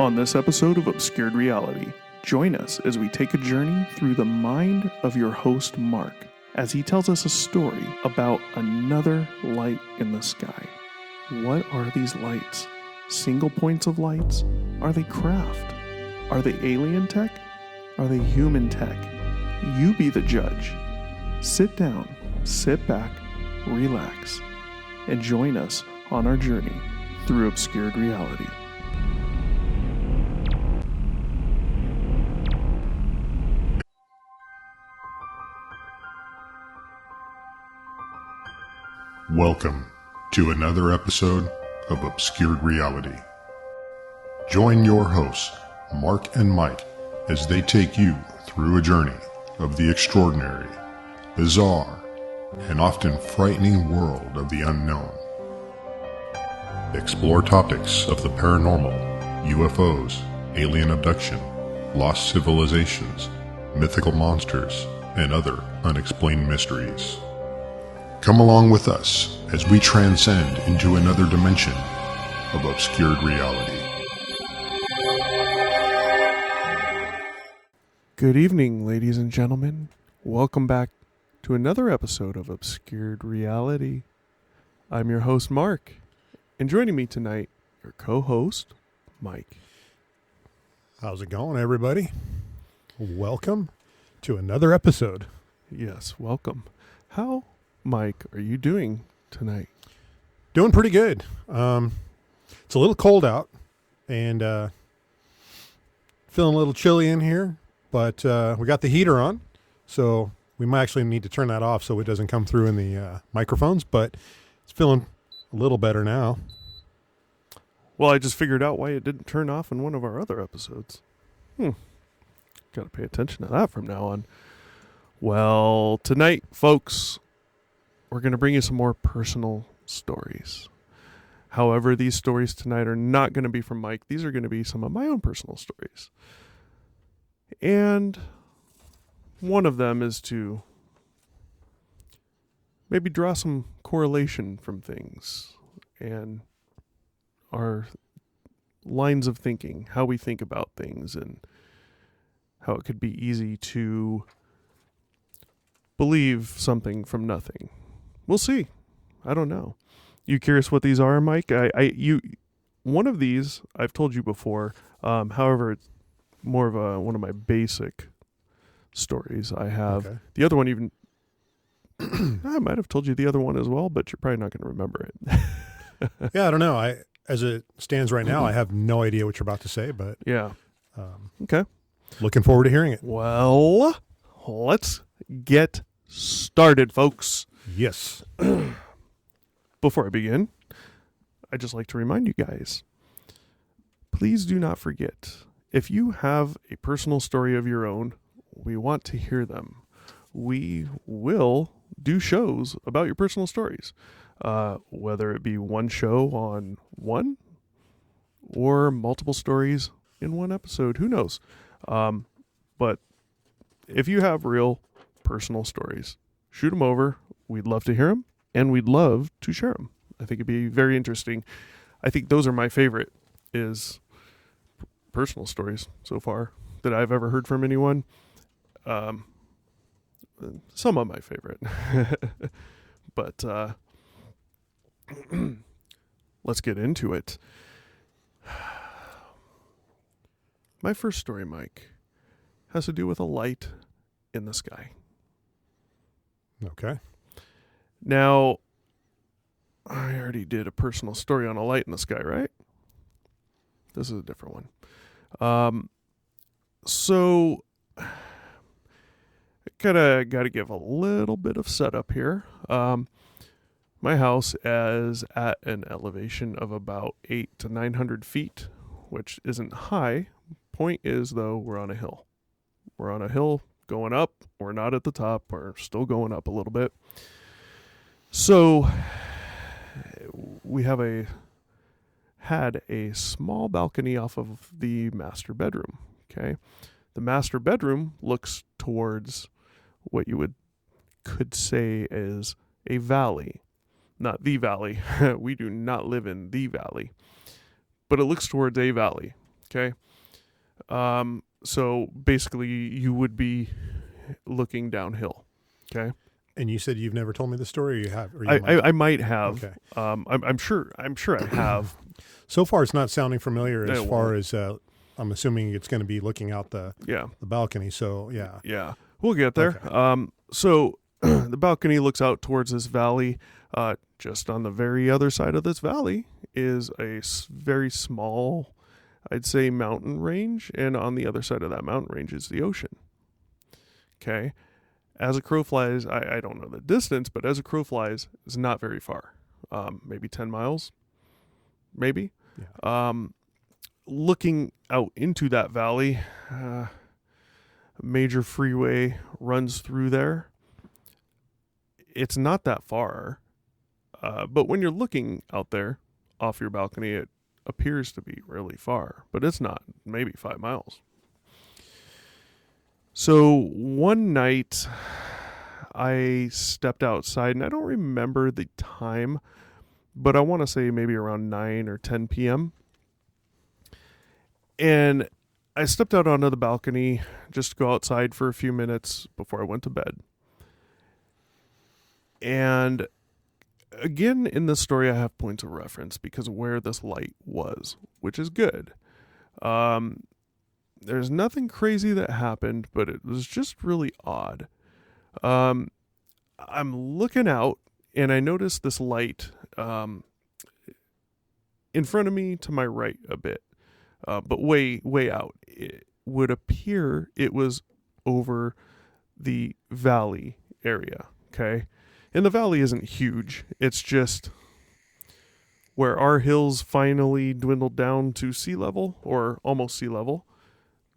On this episode of Obscured Reality, join us as we take a journey through the mind of your host, Mark, as he tells us a story about another light in the sky. What are these lights? Single points of lights? Are they craft? Are they alien tech? Are they human tech? You be the judge. Sit down, sit back, relax, and join us on our journey through Obscured Reality. Welcome to another episode of Obscured Reality. Join your hosts, Mark and Mike, as they take you through a journey of the extraordinary, bizarre, and often frightening world of the unknown. Explore topics of the paranormal, UFOs, alien abduction, lost civilizations, mythical monsters, and other unexplained mysteries. Come along with us as we transcend into another dimension of obscured reality. Good evening, ladies and gentlemen. Welcome back to another episode of Obscured Reality. I'm your host, Mark, and joining me tonight, your co-host, Mike. How's it going, everybody? Welcome to another episode. Yes, welcome. How, Mike, are you doing tonight? Doing pretty good. It's a little cold out and feeling a little chilly in here, but we got the heater on, so we might actually need to turn that off so it doesn't come through in the microphones, but it's feeling a little better now. Well, I just figured out why it didn't turn off in one of our other episodes. Got to pay attention to that from now on. Well, tonight, folks, we're going to bring you some more personal stories. However, these stories tonight are not going to be from Mike. These are going to be some of my own personal stories. And one of them is to maybe draw some correlation from things and our lines of thinking, how we think about things, and how it could be easy to believe something from nothing. We'll see. I don't know. You curious what these are, Mike? One of these I've told you before. However, it's more of one of my basic stories. I have the other one. Even I might have told you the other one as well, but you're probably not going to remember it. Yeah, I don't know. As it stands right now, I have no idea what you're about to say, but yeah. Okay. Looking forward to hearing it. Well, let's get started, folks. Yes. Before I begin, I'd just like to remind you guys, please do not forget, if you have a personal story of your own, we want to hear them. We will do shows about your personal stories, whether it be one show on one or multiple stories in one episode. Who knows? But if you have real personal stories, shoot them over. We'd love to hear them, and we'd love to share them. I think it'd be very interesting. I think those are my favorite, is personal stories so far that I've ever heard from anyone. Some of my favorite. But let's get into it. My first story, Mike, has to do with a light in the sky. Okay. Now, I already did a personal story on a light in the sky, right? This is a different one. So, I kind of got to give a little bit of setup here. My house is at an elevation of about 800 to 900 feet, which isn't high. Point is, though, we're on a hill. We're on a hill going up. We're not at the top. We're still going up a little bit. So we had a small balcony off of the master bedroom. Okay. The master bedroom looks towards what you could say is a valley. Not the valley. We do not live in the valley. But it looks towards a valley. Okay. So basically, you would be looking downhill. Okay. And you said you've never told me the story, or you have? Or you I might have. Okay. I'm sure I have. So far, it's not sounding familiar as It far won't. as I'm assuming it's going to be looking out the Yeah. balcony. So yeah. Yeah. We'll get there. Okay. So the balcony looks out towards this valley. Just on the very other side of this valley is a very small, I'd say, mountain range, and on the other side of that mountain range is the ocean. Okay. As a crow flies, I don't know the distance, but as a crow flies, it's not very far. Maybe 10 miles, maybe. Yeah. Looking out into that valley, a major freeway runs through there. It's not that far, but when you're looking out there off your balcony, it appears to be really far, but it's not. Maybe 5 miles. So one night I stepped outside, and I don't remember the time, but I want to say maybe around 9 or 10 p.m. And I stepped out onto the balcony just to go outside for a few minutes before I went to bed. And again, in this story, I have points of reference because of where this light was, which is good. There's nothing crazy that happened, but it was just really odd. I'm looking out, and I noticed this light in front of me to my right a bit, but way out. It would appear it was over the valley area, okay? And the valley isn't huge. It's just where our hills finally dwindled down to sea level, or almost sea level.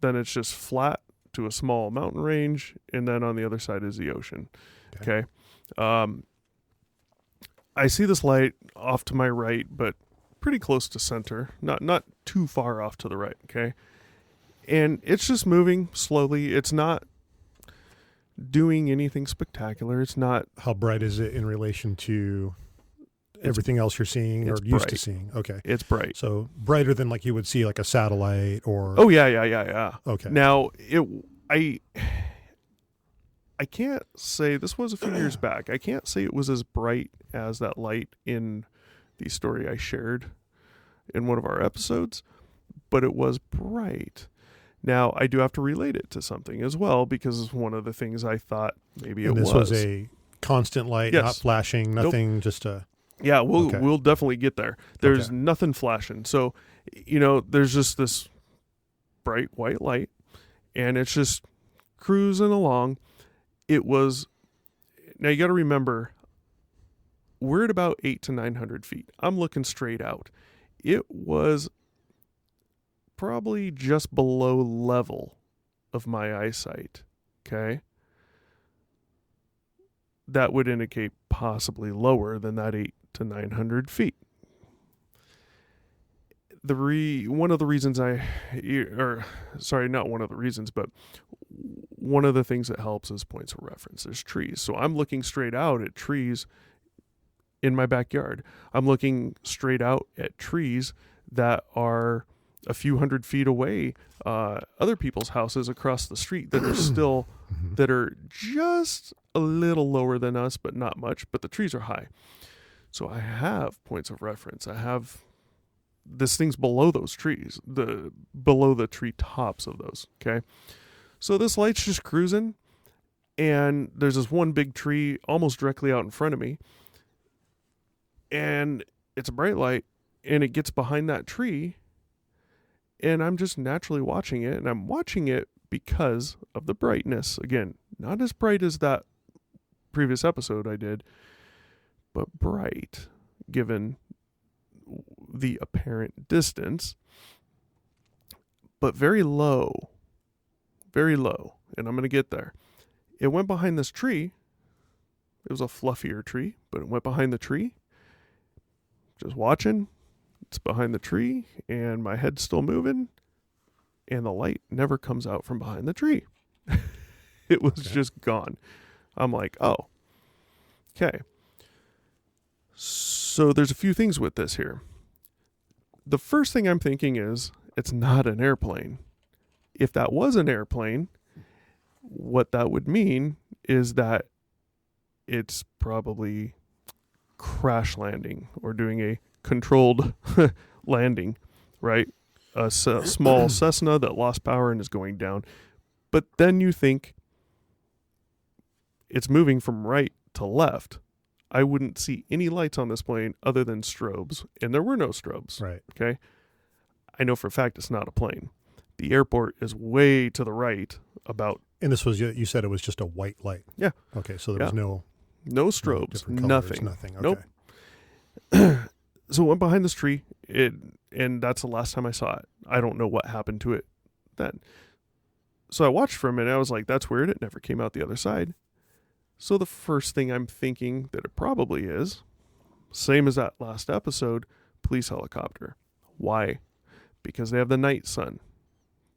Then it's just flat to a small mountain range, and then on the other side is the ocean. Okay. I see this light off to my right, but pretty close to center, not too far off to the right. Okay. And it's just moving slowly. It's not doing anything spectacular. It's not. How bright is it in relation to everything else you're seeing or it's used to bright. seeing? Okay. It's bright. So brighter than like you would see like a satellite or. Oh yeah. Okay. Now I can't say, this was a few years back. I can't say it was as bright as that light in the story I shared in one of our episodes, but it was bright. Now, I do have to relate it to something as well, because it's one of the things I thought maybe and it was. this was a constant light, Yes. not flashing, nothing, just a. Yeah, Okay. we'll definitely get there. There's Okay. nothing flashing. So, there's just this bright white light, and it's just cruising along. Now you got to remember, we're at about 800 to 900 feet. I'm looking straight out. It was probably just below level of my eyesight. Okay. That would indicate possibly lower than that 800 to 900 feet. One of the reasons not one of the reasons, but one of the things that helps is points of reference. There's trees. So I'm looking straight out at trees in my backyard. I'm looking straight out at trees that are a few hundred feet away, other people's houses across the street that are still, that are just a little lower than us, but not much, but the trees are high. So I have points of reference. I have this thing's below those trees, below the tree tops of those. Okay. So this light's just cruising, and there's this one big tree almost directly out in front of me, and it's a bright light, and it gets behind that tree, and I'm just naturally watching it, and I'm watching it because of the brightness. Again, not as bright as that previous episode I did, but bright given the apparent distance, but very low, and I'm going to get there. It went behind this tree. It was a fluffier tree, but it went behind the tree. Just watching. It's behind the tree, and my head's still moving, and the light never comes out from behind the tree. It was just gone. I'm like, oh, okay. So there's a few things with this here. The first thing I'm thinking is it's not an airplane. If that was an airplane, what that would mean is that it's probably crash landing or doing a controlled landing, right? A small Cessna that lost power and is going down. But then you think it's moving from right to left. I wouldn't see any lights on this plane other than strobes, and there were no strobes. Right. Okay. I know for a fact it's not a plane. The airport is way to the right about. And this was, you said it was just a white light. Yeah. Okay. So there was no strobes, different colors, nothing. Nothing. Nope. Okay. So I went behind this tree, and that's the last time I saw it. I don't know what happened to it then. So I watched for a minute. I was like, that's weird. It never came out the other side. So the first thing I'm thinking that it probably is, same as that last episode, police helicopter. Why? Because they have the night sun.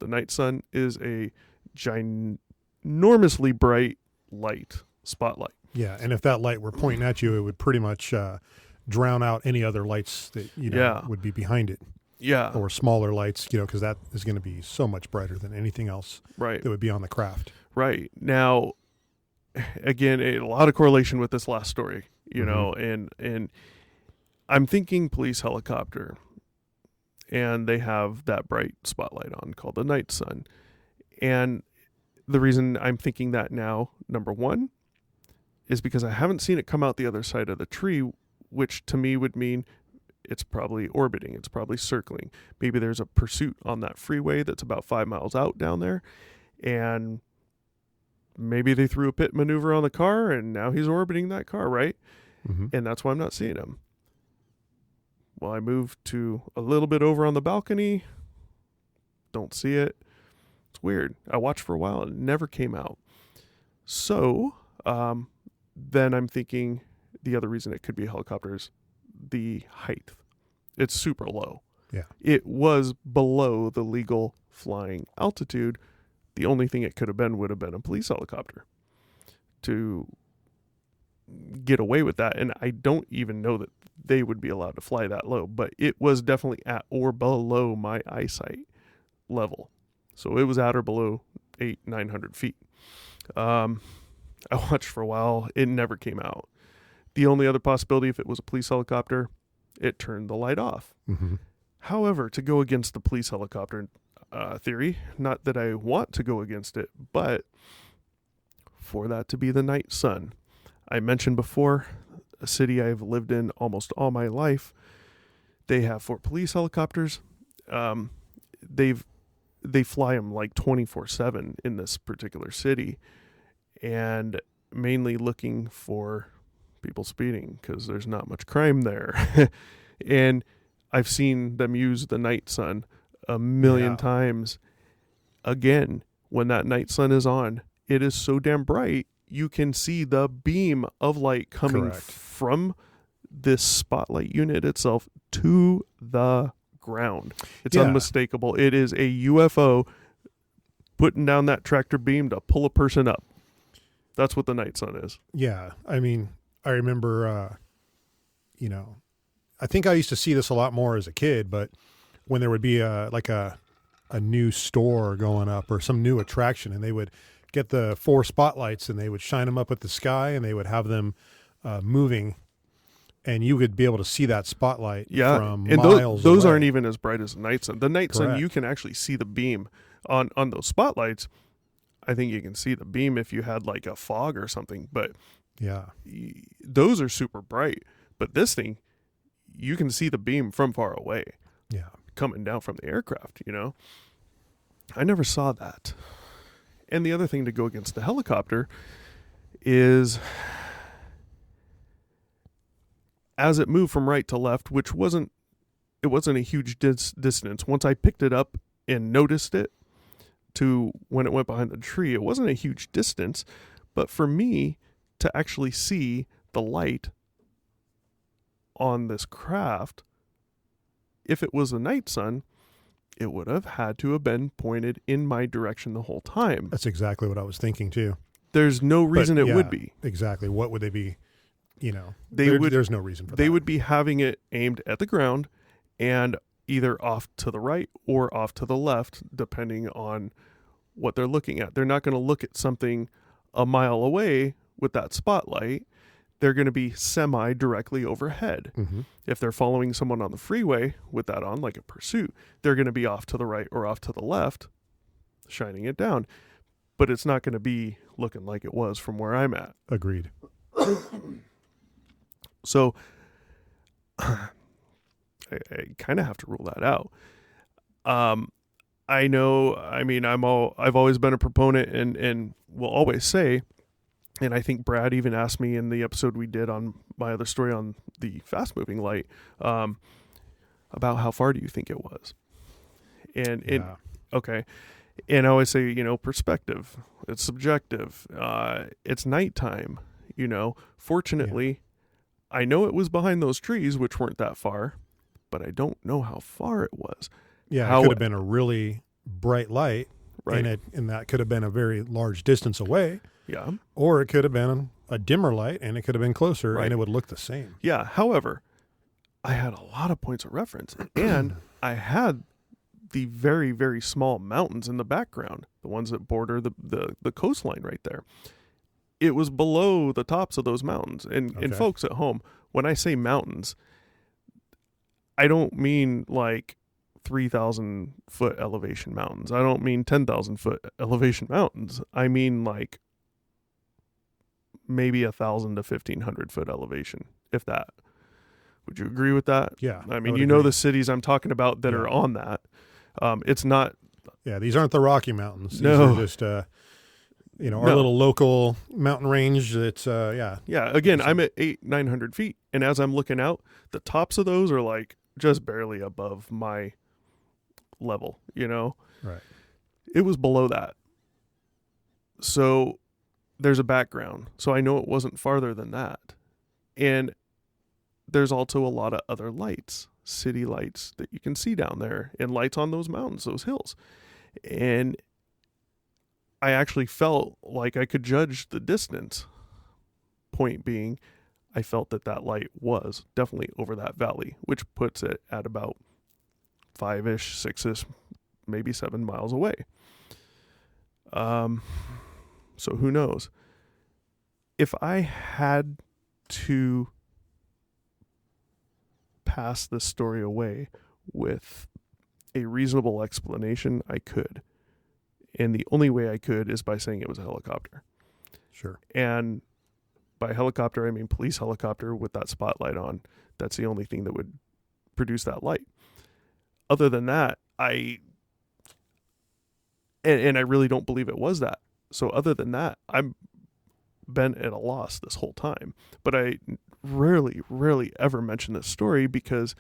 The night sun is a ginormously bright light, spotlight. Yeah. And if that light were pointing at you, it would pretty much drown out any other lights that, would be behind it. Yeah. Or smaller lights, because that is going to be so much brighter than anything else Right. that would be on the craft. Right. Now, again, a lot of correlation with this last story, and I'm thinking police helicopter, and they have that bright spotlight on called the night sun. And the reason I'm thinking that now, number one, is because I haven't seen it come out the other side of the tree, which to me would mean it's probably orbiting. It's probably circling. Maybe there's a pursuit on that freeway that's about 5 miles out down there. And maybe they threw a pit maneuver on the car and now he's orbiting that car, right? Mm-hmm. And that's why I'm not seeing him. Well, I moved to a little bit over on the balcony. Don't see it. It's weird. I watched for a while. It never came out. So then I'm thinking the other reason it could be a helicopter is the height. It's super low. Yeah. It was below the legal flying altitude. The only thing it could have been would have been a police helicopter to get away with that. And I don't even know that they would be allowed to fly that low, but it was definitely at or below my eyesight level. So it was at or below 900 feet. I watched for a while. It never came out. The only other possibility, if it was a police helicopter, it turned the light off. Mm-hmm. However, to go against the police helicopter theory, not that I want to go against it, but for that to be the night sun. I mentioned before, a city I've lived in almost all my life, they have 4 police helicopters. They fly them like 24/7 in this particular city, and mainly looking for people speeding because there's not much crime there. And I've seen them use the night sun a million times. Again, when that night sun is on, it is so damn bright, you can see the beam of light coming from this spotlight unit itself to the ground. It's unmistakable. It is a UFO putting down that tractor beam to pull a person up. That's what the night sun is. Yeah. I mean, I remember, I think I used to see this a lot more as a kid, but when there would be a new store going up or some new attraction, and they would get the 4 spotlights and they would shine them up at the sky and they would have them moving, and you would be able to see that spotlight from and miles those away. aren't even as bright as the night sun. The night sun, you can actually see the beam on those spotlights. I think you can see the beam if you had like a fog or something, but those are super bright. But this thing, you can see the beam from far away. Yeah. Coming down from the aircraft, I never saw that. And the other thing to go against the helicopter is as it moved from right to left, which wasn't a huge distance. Once I picked it up and noticed it to when it went behind the tree, it wasn't a huge distance. But for me to actually see the light on this craft, if it was a night sun, it would have had to have been pointed in my direction the whole time. That's exactly what I was thinking too. There's no reason it would be. Exactly. What would they be? There's no reason for that. They would be having it aimed at the ground, and either off to the right or off to the left, depending on what they're looking at. They're not going to look at something a mile away with that spotlight. They're going to be semi-directly overhead. Mm-hmm. If they're following someone on the freeway with that on, like a pursuit, they're going to be off to the right or off to the left, shining it down. But it's not going to be looking like it was from where I'm at. Agreed. So I kind of have to rule that out. I know, I mean, I've always been a proponent and will always say, and I think Brad even asked me in the episode we did on my other story on the fast moving light, about how far do you think it was? And Yeah. okay. And I always say, perspective, it's subjective. It's nighttime, fortunately, I know it was behind those trees, which weren't that far, but I don't know how far it was. Yeah, How- it could have been a really bright light, Right. and that could have been a very large distance away, Yeah. or it could have been a dimmer light, and it could have been closer, Right. and it would look the same. Yeah. However, I had a lot of points of reference, and I had the very, very small mountains in the background, the ones that border the coastline right there. It was below the tops of those mountains. And Okay. folks at home, when I say mountains, I don't mean like 3,000 foot elevation mountains. I don't mean 10,000 foot elevation mountains. I mean like maybe 1,000 to 1,500 foot elevation, if that. Would you agree with that? Yeah. I mean, would you know agree. the cities I'm talking about that Yeah. are on that. It's not. Yeah, these aren't the Rocky Mountains. These No. are just, our No. little local mountain range. It's, Yeah. Again, I'm at 900 feet, and as I'm looking out, the tops of those are like just barely above my level. Right. It was below that. So there's a background. So I know it wasn't farther than that. And there's also a lot of other lights, city lights that you can see down there, and lights on those mountains, those hills. And I actually felt like I could judge the distance. Point being, I felt that light was definitely over that valley, which puts it at about 5-ish, 6-ish, maybe 7 miles away. So who knows? If I had to pass this story away with a reasonable explanation, I could. And the only way I could is by saying it was a helicopter. Sure. And by helicopter, I mean police helicopter with that spotlight on. That's the only thing that would produce that light. Other than that, I really don't believe it was that. So other than that, I'm been at a loss this whole time. But I rarely ever mention this story because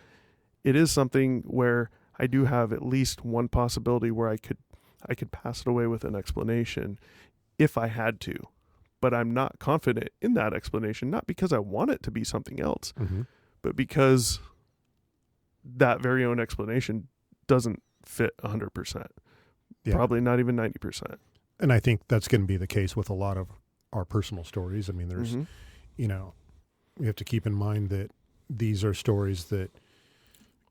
it is something where I do have at least one possibility where I could pass it away with an explanation if I had to. But I'm not confident in that explanation, not because I want it to be something else, Mm-hmm. but because that very own explanation doesn't fit 100%. Yeah. Probably not even 90%. And I think that's going to be the case with a lot of our personal stories. I mean, there's, Mhm. we have to keep in mind that these are stories that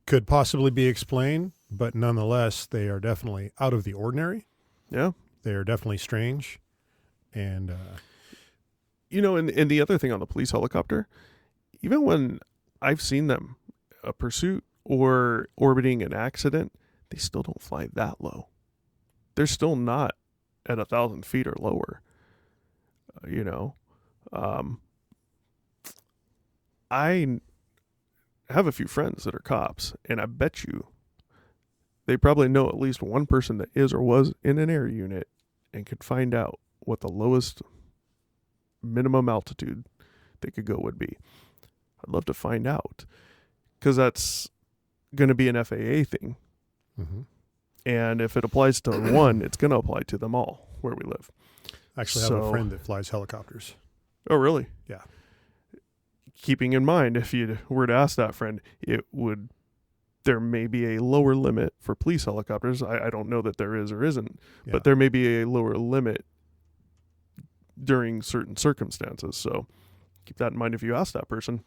could possibly be explained, but nonetheless, they are definitely out of the ordinary. Yeah. They are definitely strange. And, And the other thing on the police helicopter, even when I've seen them, a pursuit or orbiting an accident, they still don't fly that low. They're still not at 1,000 feet or lower. I have a few friends that are cops, and I bet you they probably know at least one person that is or was in an air unit and could find out what the lowest minimum altitude they could go would be. I'd love to find out because that's going to be an FAA thing. mm-hmm. And if it applies to one, it's going to apply to them all where we live. Actually, I have a So- friend that flies helicopters. Oh, really? Yeah. Keeping in mind, if you were to ask that friend, there may be a lower limit for police helicopters. I don't know that there is or isn't, Yeah. but there may be a lower limit during certain circumstances. So keep that in mind if you ask that person.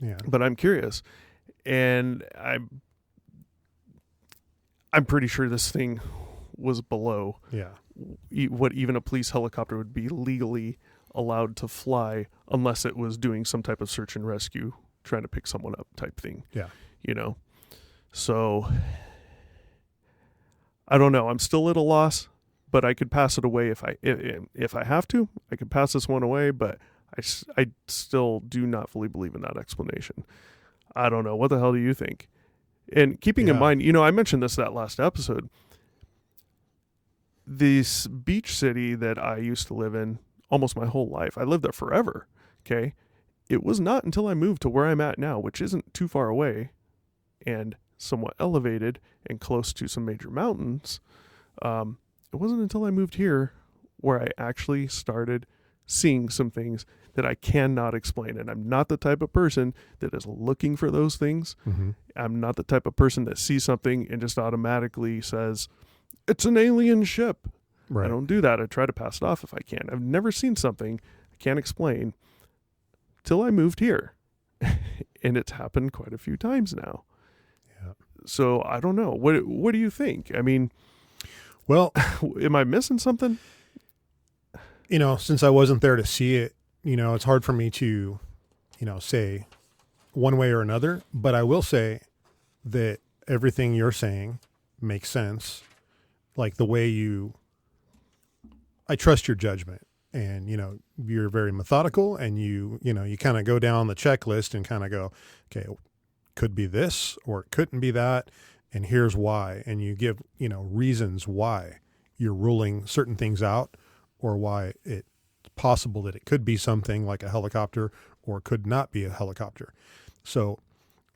Yeah. But I'm curious, and I'm pretty sure this thing was below Yeah. what even a police helicopter would be legally allowed to fly, unless it was doing some type of search and rescue, trying to pick someone up type thing. Yeah. You know? So I don't know. I'm still at a loss, but I could pass it away if I have to. I could pass this one away, but I still do not fully believe in that explanation. I don't know. What the hell do you think? And keeping in mind, I mentioned that last episode. This beach city that I used to live in almost my whole life, I lived there forever. Okay. It was not until I moved to where I'm at now, which isn't too far away and somewhat elevated and close to some major mountains. It wasn't until I moved here where I actually started seeing some things that I cannot explain. And I'm not the type of person that is looking for those things. Mm-hmm. I'm not the type of person that sees something and just automatically says, it's an alien ship. Right. I don't do that. I try to pass it off if I can. I've never seen something I can't explain till I moved here. And it's happened quite a few times now. Yeah. So I don't know. What do you think? I mean, Well, am I missing something? Since I wasn't there to see it, it's hard for me to, say one way or another, but I will say that everything you're saying makes sense. Like the way I trust your judgment, and, you're very methodical, and you kind of go down the checklist and kind of go, okay, could be this or it couldn't be that. And here's why. And you give, reasons why you're ruling certain things out, or why it's possible that it could be something like a helicopter or could not be a helicopter. So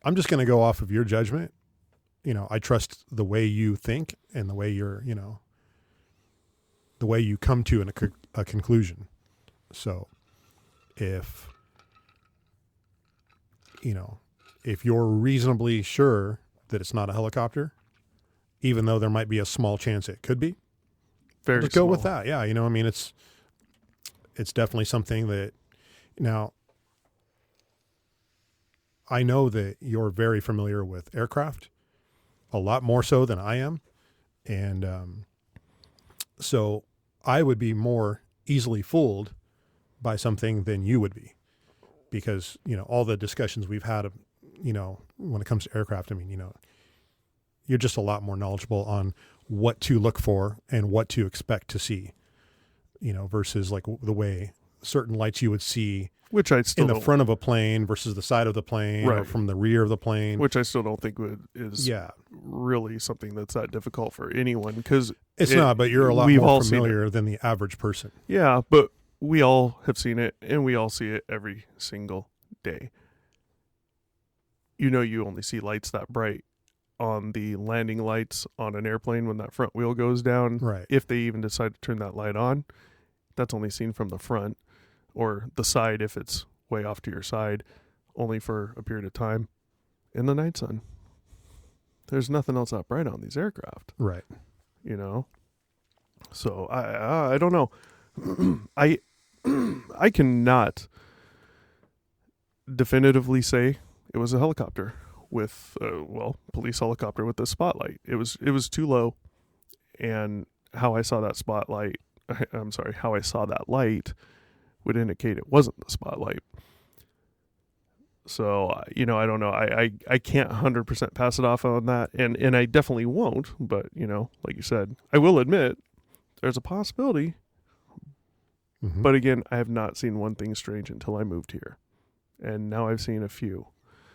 I'm just going to go off of your judgment. I trust the way you think and the way you're, the way you come to a conclusion. So if you're reasonably sure that it's not a helicopter, even though there might be a small chance it could be, Very go with small. that. Yeah. It's definitely something that now I know that you're very familiar with aircraft, a lot more so than I am. And so I would be more easily fooled by something than you would be, because, all the discussions we've had, when it comes to aircraft, you're just a lot more knowledgeable on what to look for and what to expect to see, versus like the way certain lights you would see Which I still in the don't- front of a plane versus the side of the plane, or Right. from the rear of the plane. which I still don't think is Yeah, really something that's that difficult for anyone, because it's not, but you're a lot we've more all seen familiar than the average person. yeah, but we all have seen it, and we all see it every single day. You only see lights that bright on the landing lights on an airplane when that front wheel goes down. Right. If they even decide to turn that light on, that's only seen from the front or the side if it's way off to your side, only for a period of time. In the night sun, there's nothing else that bright on these aircraft. Right. So I don't know. I cannot definitively say it was a helicopter with police helicopter with the spotlight. It was too low, and how I saw that light would indicate it wasn't the spotlight. So, I don't know. I can't 100% pass it off on that, and I definitely won't, but, like you said, I will admit there's a possibility. Mhm. But again, I have not seen one thing strange until I moved here, and now I've seen a few.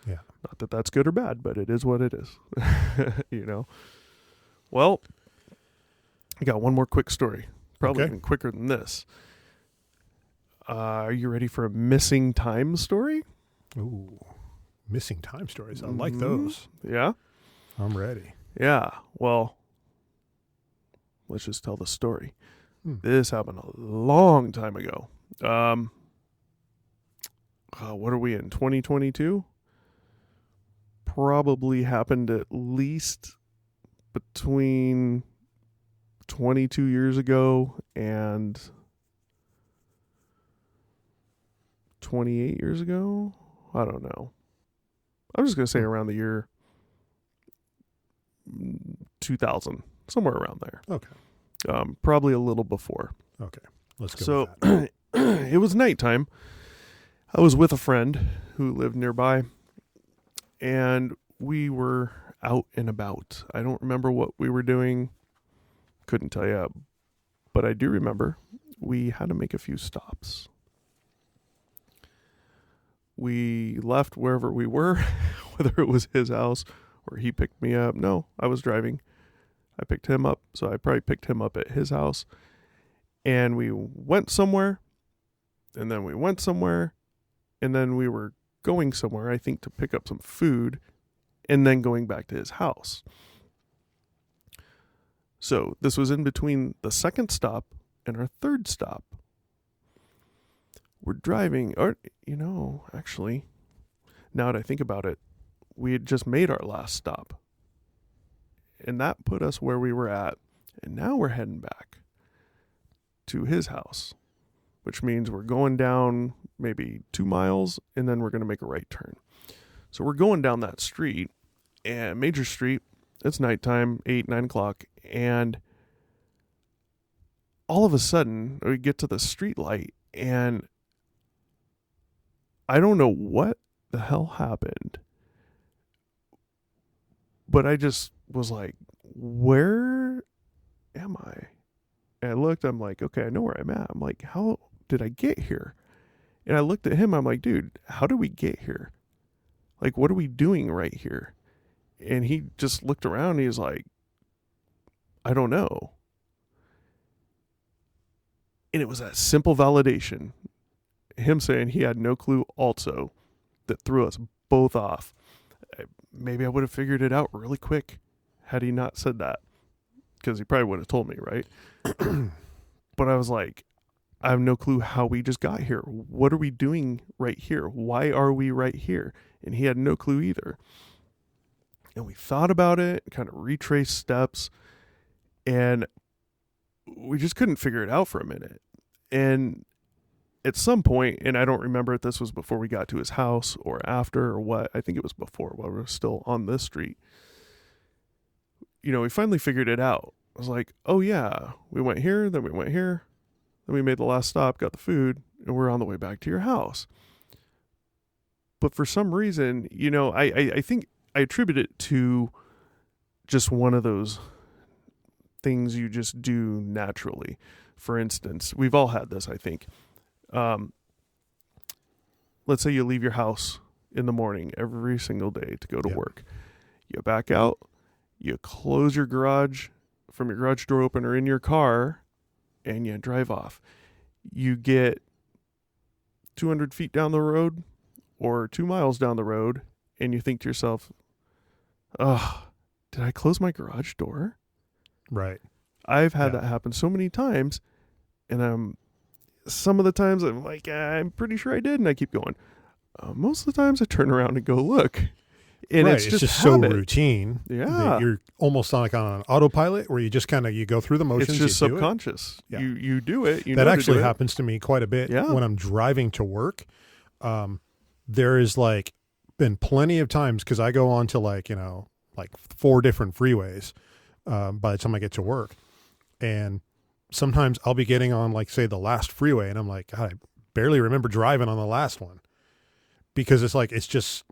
Yeah. Not that that's good or bad, but it is what it is. Well, I got one more quick story, probably Okay. even quicker than this. Are you ready for a missing time story? Ooh, missing time stories. I like Mhm. those. Yeah? I'm ready. Yeah. Well, let's just tell the story. This happened a long time ago. What are we in, 2022? Probably happened at least between 22 years ago and 28 years ago. I don't know. I'm just going to say around the year 2000, somewhere around there. Okay. Probably a little before. Okay. Let's go So with that. it was nighttime. I was with a friend who lived nearby, and we were out and about. I don't remember what we were doing. Couldn't tell you. But I do remember we had to make a few stops. We left wherever we were, whether it was his house or he picked me up. No, I was driving. I picked him up, so I probably picked him up at his house. And we went somewhere, and then we went somewhere, and then we were going somewhere, I think, to pick up some food, and then going back to his house. So this was in between the second stop and our third stop. We're driving, or, actually, now that I think about it, we had just made our last stop. And that put us where we were at. And now we're heading back to his house, which means we're going down maybe 2 miles, and then we're going to make a right turn. So we're going down that street, and Major Street. It's nighttime, 8, 9 o'clock, and all of a sudden we get to the street light, and I don't know what the hell happened, but I just was like, where am I? And I looked, I'm like, okay, I know where I'm at. I'm like, how did I get here? And I looked at him, I'm like, dude, how did we get here? Like, what are we doing right here? And he just looked around and he was like, I don't know. And it was that simple validation, him saying he had no clue also, that threw us both off. Maybe I would have figured it out really quick had he not said that, because he probably would have told me, right? But I was like, I have no clue how we just got here. What are we doing right here? Why are we right here? And he had no clue either. And we thought about it, kind of retraced steps, and we just couldn't figure it out for a minute. And at some point, and I don't remember if this was before we got to his house or after or what, I think it was before, while we were still on this street, we finally figured it out. I was like, oh yeah, we went here, then we went here, then we made the last stop, got the food, and we're on the way back to your house. But for some reason, I think I attribute it to just one of those things you just do naturally. For instance, we've all had this, I think. Let's say you leave your house in the morning every single day to go to work. You back out, you close your garage from your garage door opener in your car, and you drive off. You get 200 feet down the road or 2 miles down the road, and you think to yourself, oh, did I close my garage door? Right. I've had that happen so many times, and some of the times I'm like, I'm pretty sure I did, and I keep going. Most of the times I turn around and go look, and right. it's just so habit. routine. Yeah, that you're almost like on an autopilot where you just kind of you go through the motions. It's just you do subconscious. Yeah. You do it. That actually happens to me quite a bit when I'm driving to work. There is been plenty of times, because I go on to like 4 different freeways by the time I get to work, and sometimes I'll be getting on say the last freeway, and I'm like, God, I barely remember driving on the last one, because it's just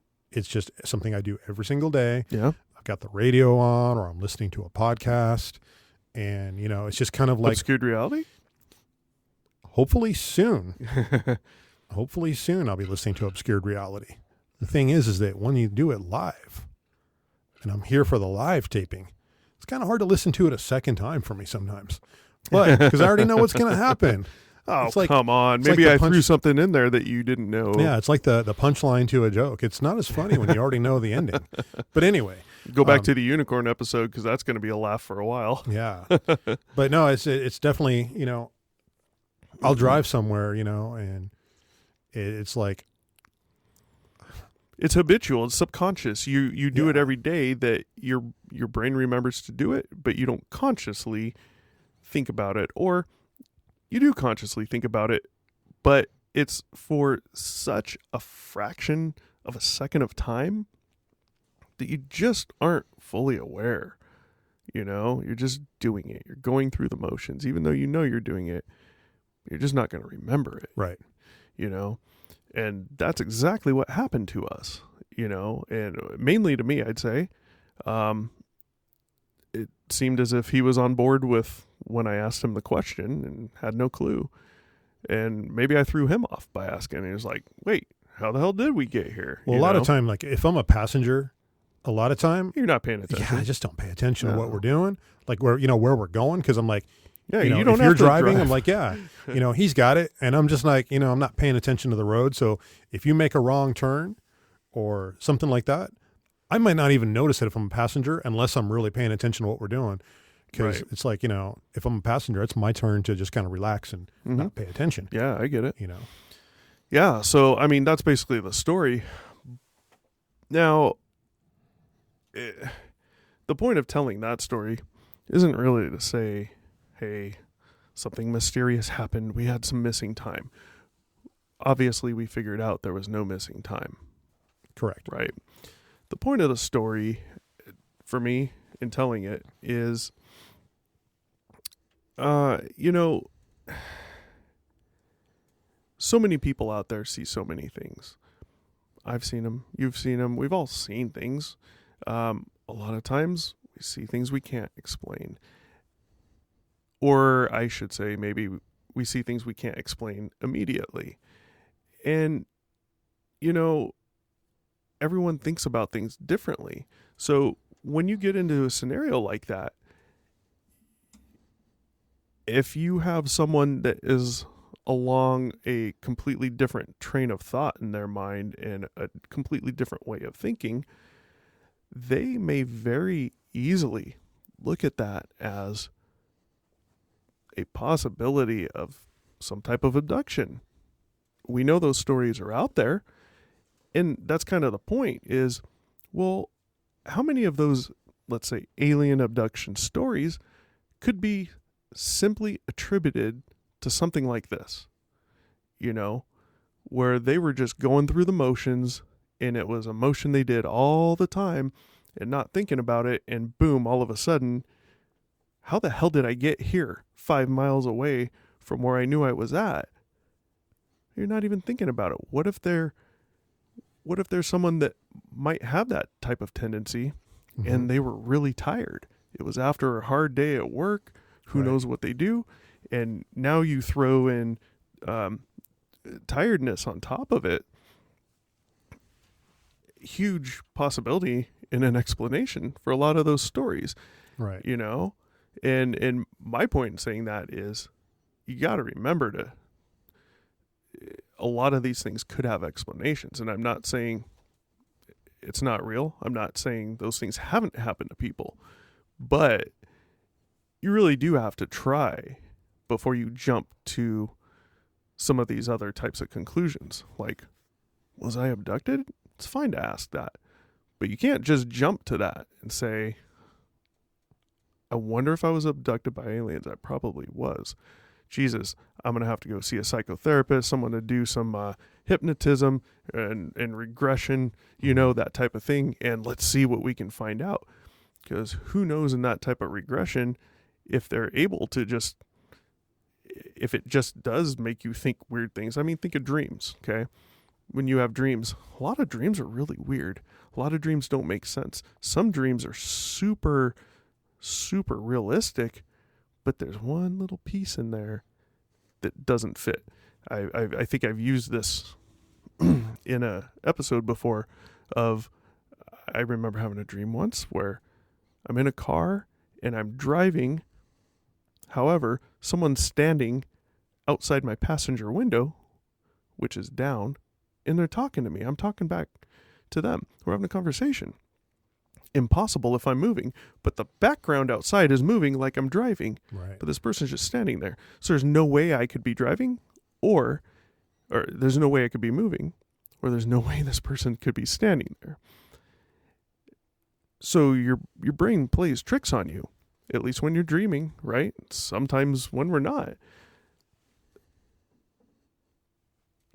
something I do every single day. Yeah, I've got the radio on, or I'm listening to a podcast, and it's just kind of like Obscured Reality. Hopefully soon I'll be listening to Obscured Reality. The thing is that when you do it live, and I'm here for the live taping, it's kind of hard to listen to it a second time for me sometimes. But because I already know what's going to happen. Oh, come on. Maybe I threw something in there that you didn't know. Yeah, it's like the punchline to a joke. It's not as funny when you already know the ending. But anyway. Go back to the unicorn episode, because that's going to be a laugh for a while. Yeah. But no, it's definitely, I'll drive somewhere, and it's like. It's habitual. It's subconscious. You do it every day, that your brain remembers to do it, but you don't consciously think about it. Or you do consciously think about it, but it's for such a fraction of a second of time that you just aren't fully aware. You're just doing it. You're going through the motions. Even though you know you're doing it, you're just not going to remember it. Right. And that's exactly what happened to us, and mainly to me, I'd say. It seemed as if he was on board with when I asked him the question and had no clue. And maybe I threw him off by asking. He was like, wait, how the hell did we get here? Well, a lot of time, like if I'm a passenger, a lot of time, you're not paying attention. I just don't pay attention to what we're doing, like where we're going, because I'm like, yeah, you don't if have you're to driving, drive. I'm like, yeah, he's got it, and I'm just like, I'm not paying attention to the road. So if you make a wrong turn or something like that, I might not even notice it if I'm a passenger unless I'm really paying attention to what we're doing. Because it's like, if I'm a passenger, it's my turn to just kind of relax and not pay attention. Yeah, I get it. Yeah. So, I mean, that's basically the story. Now, the point of telling that story isn't really to say, hey, something mysterious happened. We had some missing time. Obviously, we figured out there was no missing time. Correct. Right. The point of the story, for me, in telling it, is, so many people out there see so many things. I've seen them. You've seen them. We've all seen things. A lot of times we see things we can't explain. Or I should say, maybe we see things we can't explain immediately. And, everyone thinks about things differently. So when you get into a scenario like that, if you have someone that is along a completely different train of thought in their mind and a completely different way of thinking, they may very easily look at that as a possibility of some type of abduction. We know those stories are out there, and that's kind of the point is, well, how many of those, let's say, alien abduction stories could be simply attributed to something like this, where they were just going through the motions and it was a motion they did all the time and not thinking about it, and boom, all of a sudden, how the hell did I get here 5 miles away from where I knew I was at? You're not even thinking about it. What if there's someone that might have that type of tendency and they were really tired? It was after a hard day at work. Who knows what they do? And now you throw in tiredness on top of it. Huge possibility in an explanation for a lot of those stories. Right. And my point in saying that is you got to remember a lot of these things could have explanations. And I'm not saying it's not real. I'm not saying those things haven't happened to people. But you really do have to try before you jump to some of these other types of conclusions. Like, was I abducted? It's fine to ask that. But you can't just jump to that and say, I wonder if I was abducted by aliens. I probably was. Jesus, I'm going to have to go see a psychotherapist, someone to do some hypnotism and regression, that type of thing. And let's see what we can find out. Because who knows in that type of regression, if they're able to if it just does make you think weird things. I mean, think of dreams, okay? When you have dreams, a lot of dreams are really weird. A lot of dreams don't make sense. Some dreams are super, super realistic, but there's one little piece in there that doesn't fit. I think I've used this in a episode before I remember having a dream once where I'm in a car and I'm driving. However, someone's standing outside my passenger window, which is down, and they're talking to me. I'm talking back to them. We're having a conversation. Impossible if I'm moving, but the background outside is moving like I'm driving. Right. But this person's just standing there. So there's no way I could be driving, or there's no way I could be moving, or there's no way this person could be standing there. So your brain plays tricks on you, at least when you're dreaming, right? Sometimes when we're not.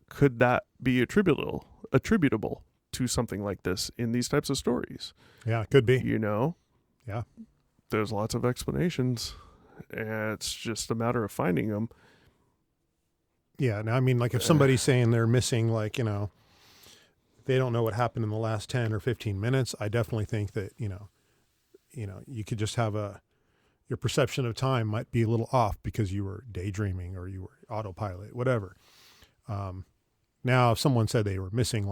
Could that be attributable to something like this in these types of stories? Yeah, it could be. Yeah. there's lots of explanations. And it's just a matter of finding them. Yeah. Now, I mean, like if somebody's saying they're missing, like, they don't know what happened in the last 10 or 15 minutes, I definitely think that, you could just have your perception of time might be a little off because you were daydreaming or you were autopilot, whatever. Now, if someone said they were missing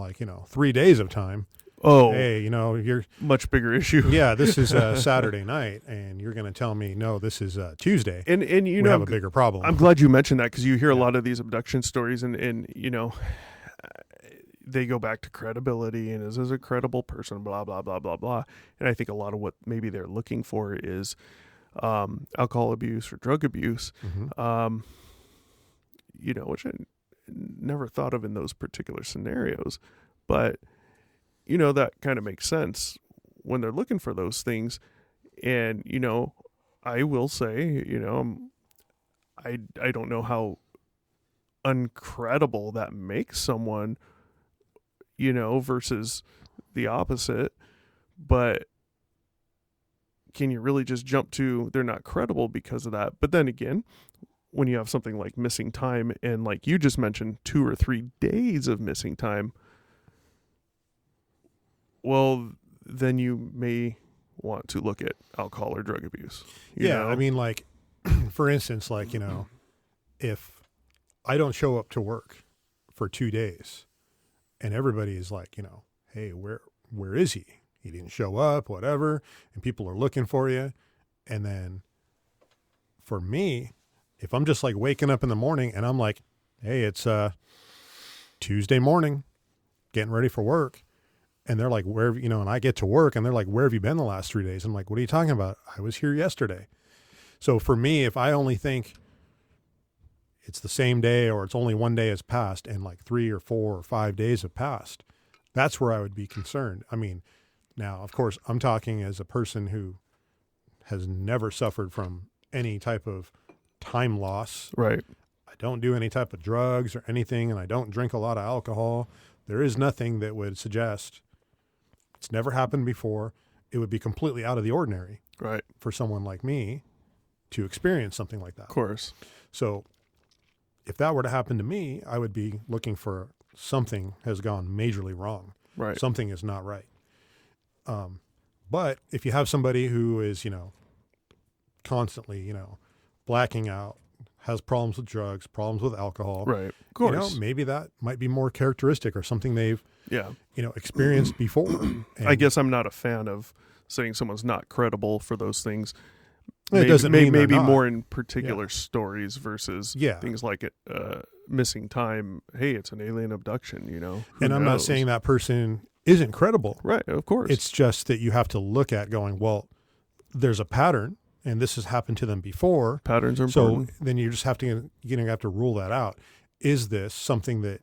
3 days of time, Oh, hey, you're much bigger issue. yeah, this is Saturday night, and you're going to tell me no, this is Tuesday. And we have a bigger problem. I'm glad you mentioned that because you hear a lot of these abduction stories, and they go back to credibility and is this a credible person, blah blah blah blah blah. And I think a lot of what maybe they're looking for is alcohol abuse or drug abuse. Mm-hmm. Which I never thought of in those particular scenarios, but that kind of makes sense when they're looking for those things. And I will say, I don't know how uncredible that makes someone, versus the opposite, but can you really just jump to they're not credible because of that? But then again, when you have something like missing time, and like you just mentioned 2 or 3 days of missing time, well, then you may want to look at alcohol or drug abuse. You know? I mean, like, for instance, if I don't show up to work for 2 days and everybody is like, hey, where is he? He didn't show up, whatever. And people are looking for you. And then for me, if I'm just like waking up in the morning and I'm like, hey, it's Tuesday morning, getting ready for work. And they're like, where, and I get to work and they're like, where have you been the last 3 days? I'm like, what are you talking about? I was here yesterday. So for me, if I only think it's the same day or it's only 1 day has passed and like 3 or 4 or 5 days have passed, that's where I would be concerned. I mean, now, of course, I'm talking as a person who has never suffered from any type of time loss. Right. I don't do any type of drugs or anything, and I don't drink a lot of alcohol. There is nothing that would suggest it's never happened before. It would be completely out of the ordinary, Right. for someone like me to experience something like that. Of course. So if that were to happen to me, I would be looking for something has gone majorly wrong. Right. Something is not right. But if you have somebody who is, constantly, blacking out, has problems with drugs, problems with alcohol, Right. Of course. maybe that might be more characteristic or something they've, Yeah. experienced before. And I guess I'm not a fan of saying someone's not credible for those things. it doesn't mean they're maybe not. more in particular stories versus Yeah. things like missing time. Hey, it's an alien abduction, Who And I'm not knows? saying that person isn't credible. Right, of course. It's just that you have to look at going, well, there's a pattern and this has happened to them before. Patterns are So important. then you just have to, have to rule that out. Is this something that,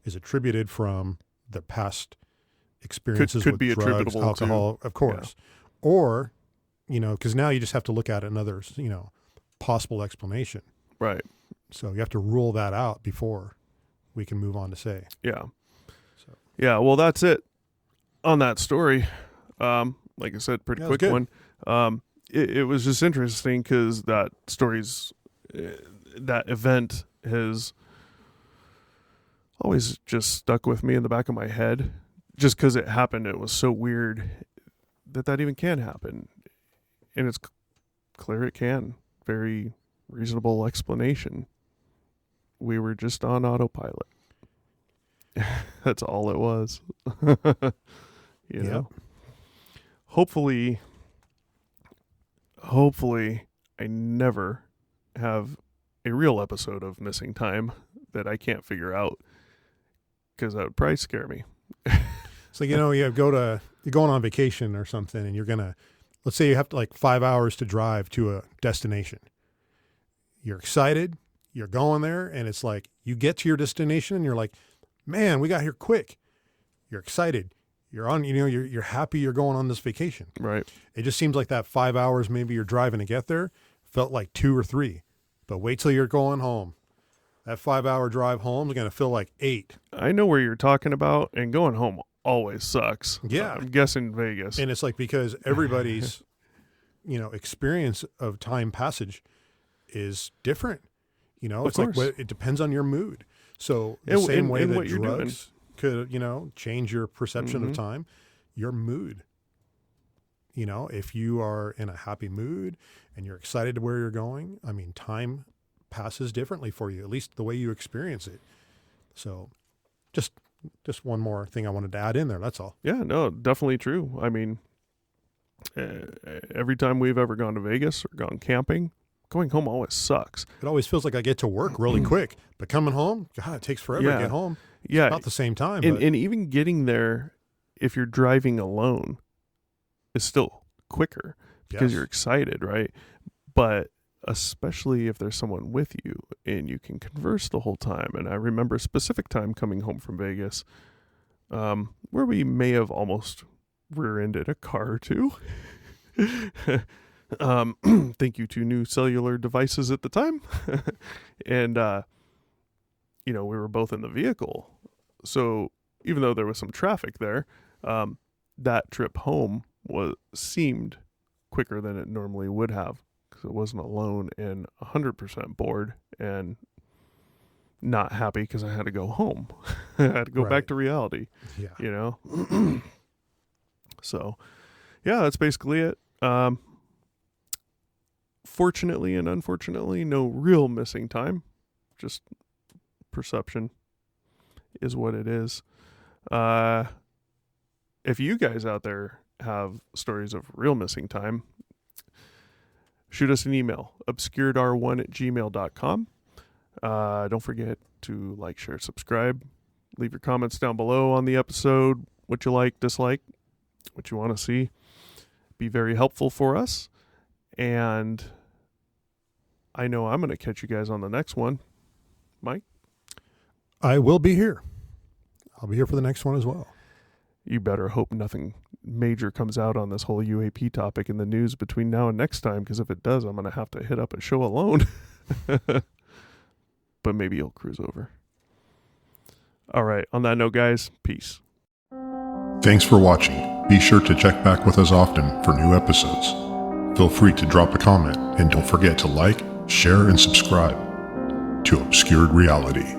is attributed from the past experiences could with be drugs, attributable to- alcohol, of course. Or, because now you just have to look at another, possible explanation. Right. So you have to rule that out before we can move on to say. Yeah. So. Yeah, well, that's it on that story. Like I said, pretty That was quick good. one. It was just interesting because that story's that event has always just stuck with me in the back of my head. Just because it happened, it was so weird that even can happen, and it's clear it can. Very reasonable explanation. We were just on autopilot. That's all it was. you know. Hopefully I never have a real episode of missing time that I can't figure out, because that would probably scare me. So, you're going on vacation or something and you're going to, let's say you have to like 5 hours to drive to a destination. You're excited, you're going there, and it's like you get to your destination and you're like, man, we got here quick. You're excited. You're on, you're happy you're going on this vacation. Right. It just seems like that 5 hours maybe you're driving to get there felt like 2 or 3. But wait till you're going home. That 5 hour drive home is going to feel like 8. I know where you're talking about, and going home always sucks. Yeah. I'm guessing Vegas. And it's like because everybody's, experience of time passage is different. Of It's like course. it depends on your mood. So the And- same and- way and that what you're doing. drugs could, change your perception of Mhm. time, your mood. If you are in a happy mood and you're excited to where you're going, I mean, time passes differently for you, at least the way you experience it. So just one more thing I wanted to add in there. That's all. Yeah, no, definitely true. I mean, every time we've ever gone to Vegas or gone camping, going home always sucks. It always feels like I get to work really quick, but coming home, God, it takes forever to Yeah. get home. Yeah, About the same time. and but even getting there, if you're driving alone, is still quicker because yes. you're excited, right? But especially if there's someone with you and you can converse the whole time. And I remember a specific time coming home from Vegas, where we may have almost rear-ended a car or two. Thank you to new cellular devices at the time. And, we were both in the vehicle. So even though there was some traffic there, that trip home seemed quicker than it normally would have because it wasn't alone and 100% bored and not happy because I had to go home. I had to go Right. back to reality, Yeah. So, yeah, that's basically it. Fortunately and unfortunately, no real missing time. Just perception is what it is. If you guys out there have stories of real missing time, shoot us an email, obscuredr1@gmail.com. Don't forget to like, share, subscribe. Leave your comments down below on the episode, what you like, dislike, what you want to see. Be very helpful for us. And I know I'm going to catch you guys on the next one. Mike? I will be here. I'll be here for the next one as well. You better hope nothing major comes out on this whole UAP topic in the news between now and next time, because if it does, I'm going to have to hit up a show alone. But maybe you'll cruise over. All right. On that note, guys, peace. Thanks for watching. Be sure to check back with us often for new episodes. Feel free to drop a comment, and don't forget to like, share, and subscribe to Obscured Reality.